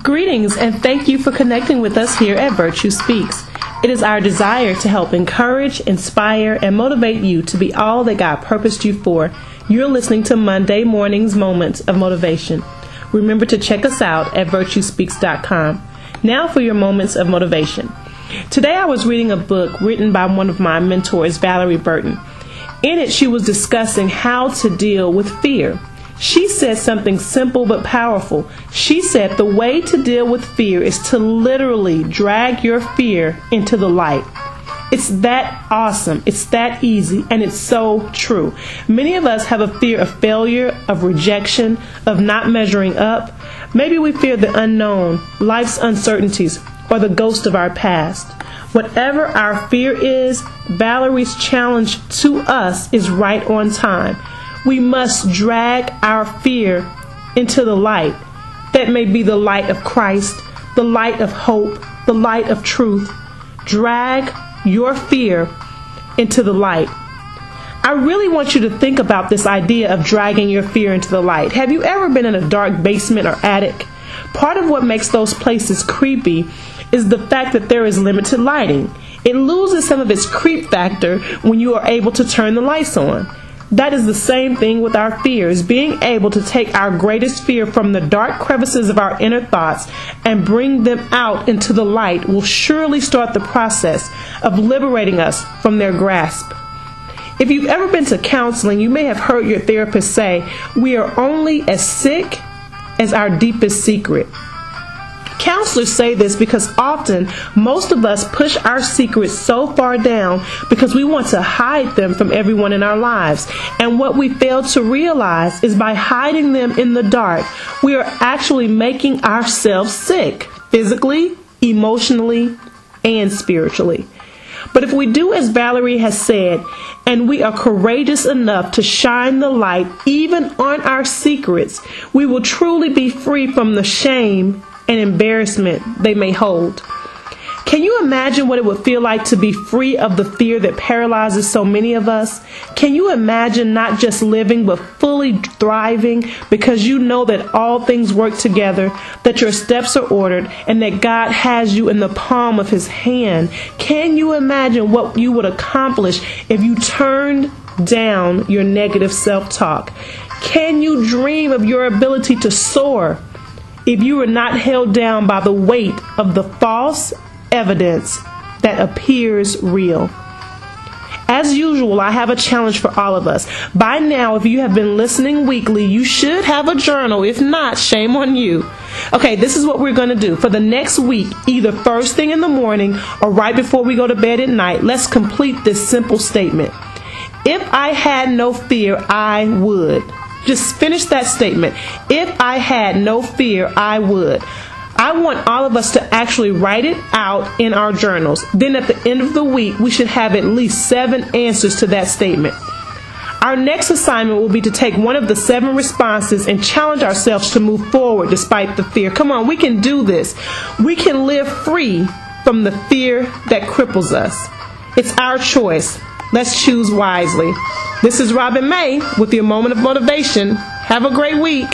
Greetings and thank you for connecting with us here at Virtue Speaks. It is our desire to help encourage, inspire, and motivate you to be all that God purposed you for. You're listening to Monday morning's Moments of Motivation. Remember to check us out at virtuespeaks.com. Now for your moments of motivation. Today I was reading a book written by one of my mentors, Valerie Burton. In it, she was discussing how to deal with fear. She said something simple but powerful. She said the way to deal with fear is to literally drag your fear into the light. It's that awesome. It's that easy. And it's so true. Many of us have a fear of failure, of rejection, of not measuring up. Maybe we fear the unknown, life's uncertainties, or the ghost of our past. Whatever our fear is, Valerie's challenge to us is right on time. We must drag our fear into the light. That may be the light of Christ, the light of hope, the light of truth. Drag your fear into the light. I really want you to think about this idea of dragging your fear into the light. Have you ever been in a dark basement or attic? Part of what makes those places creepy is the fact that there is limited lighting. It loses some of its creep factor when you are able to turn the lights on. That is the same thing with our fears. Being able to take our greatest fear from the dark crevices of our inner thoughts and bring them out into the light will surely start the process of liberating us from their grasp. If you've ever been to counseling, you may have heard your therapist say, "We are only as sick as our deepest secret." Counselors say this because often most of us push our secrets so far down because we want to hide them from everyone in our lives. And what we fail to realize is by hiding them in the dark, we are actually making ourselves sick, physically, emotionally, and spiritually. But if we do as Valerie has said, and we are courageous enough to shine the light even on our secrets, we will truly be free from the shame and embarrassment they may hold. Can you imagine what it would feel like to be free of the fear that paralyzes so many of us? Can you imagine not just living but fully thriving because you know that all things work together, that your steps are ordered, and that God has you in the palm of His hand? Can you imagine what you would accomplish if you turned down your negative self-talk? Can you dream of your ability to soar if you were not held down by the weight of the false evidence that appears real? As usual, I have a challenge for all of us. By now, if you have been listening weekly, you should have a journal. If not, shame on you. Okay, this is what we're going to do. For the next week, either first thing in the morning or right before we go to bed at night, let's complete this simple statement. If I had no fear, I would. Just finish that statement. If I had no fear, I would. I want all of us to actually write it out in our journals. Then at the end of the week, we should have at least 7 answers to that statement. Our next assignment will be to take one of the 7 responses and challenge ourselves to move forward despite the fear. Come on, we can do this. We can live free from the fear that cripples us. It's our choice. Let's choose wisely. This is Robin May with your Moment of Motivation. Have a great week.